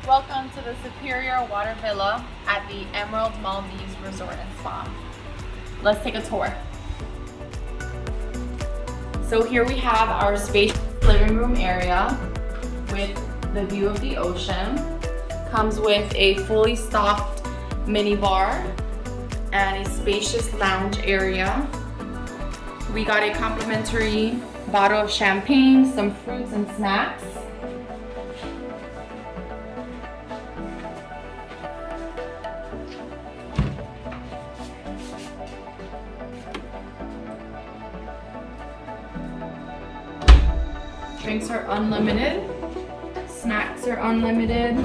Welcome to the Superior Water Villa at the Emerald Maldives Resort and Spa. Let's take a tour. So here we have our spacious living room area with the view of the ocean. Comes with a fully stocked mini bar and a spacious lounge area. We got a complimentary bottle of champagne, some fruits and snacks. Drinks are unlimited, snacks are unlimited,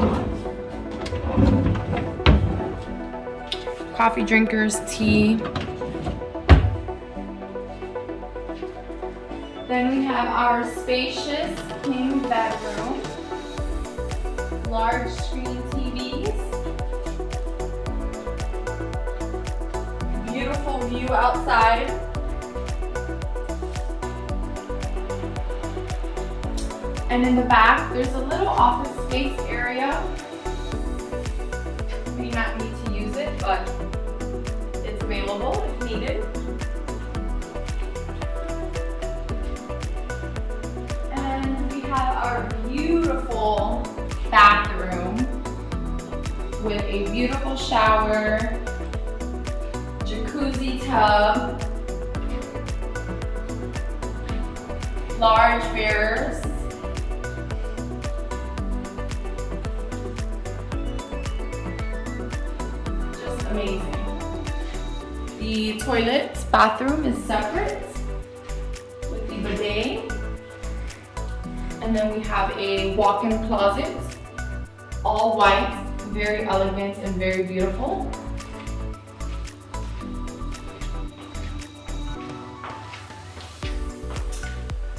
coffee drinkers, tea. Then we have our spacious king bedroom, large screen TVs, beautiful view outside. And in the back, there's a little office space area. You may not need to use it, but it's available if needed. And we have our beautiful bathroom with a beautiful shower, jacuzzi tub, large mirrors, amazing. The toilet bathroom is separate with the bidet. And then we have a walk-in closet, all white, very elegant and very beautiful.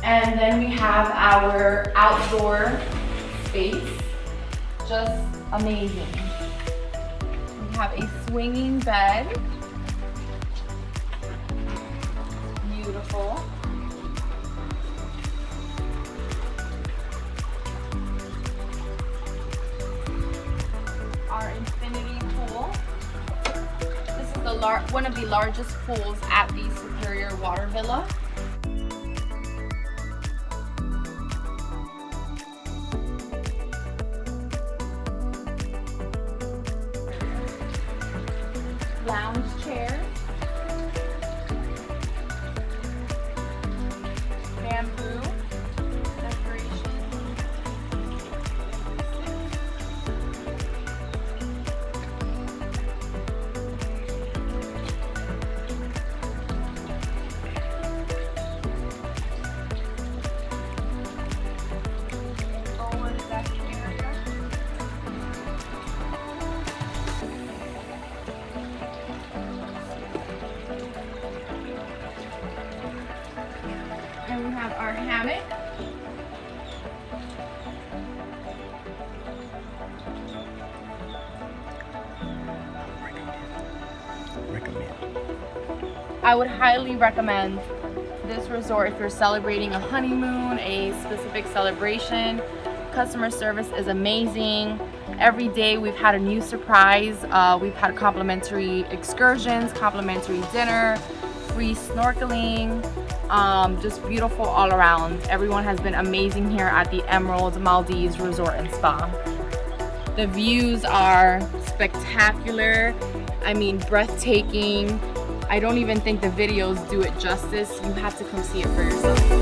And then we have our outdoor space, just amazing. We have a swinging bed, beautiful. Our infinity pool. This is one of the largest pools at the Superior Water Villa. Lounge chair, bamboo decoration, lower deck area. And we have our hammock. I would highly recommend this resort if you're celebrating a honeymoon, a specific celebration. Customer service is amazing. Every day we've had a new surprise. We've had complimentary excursions, complimentary dinner, free snorkeling. Just beautiful all around. Everyone has been amazing here at the Emerald Maldives Resort and Spa. The views are spectacular. I mean, breathtaking. I don't even think the videos do it justice. You have to come see it for yourself.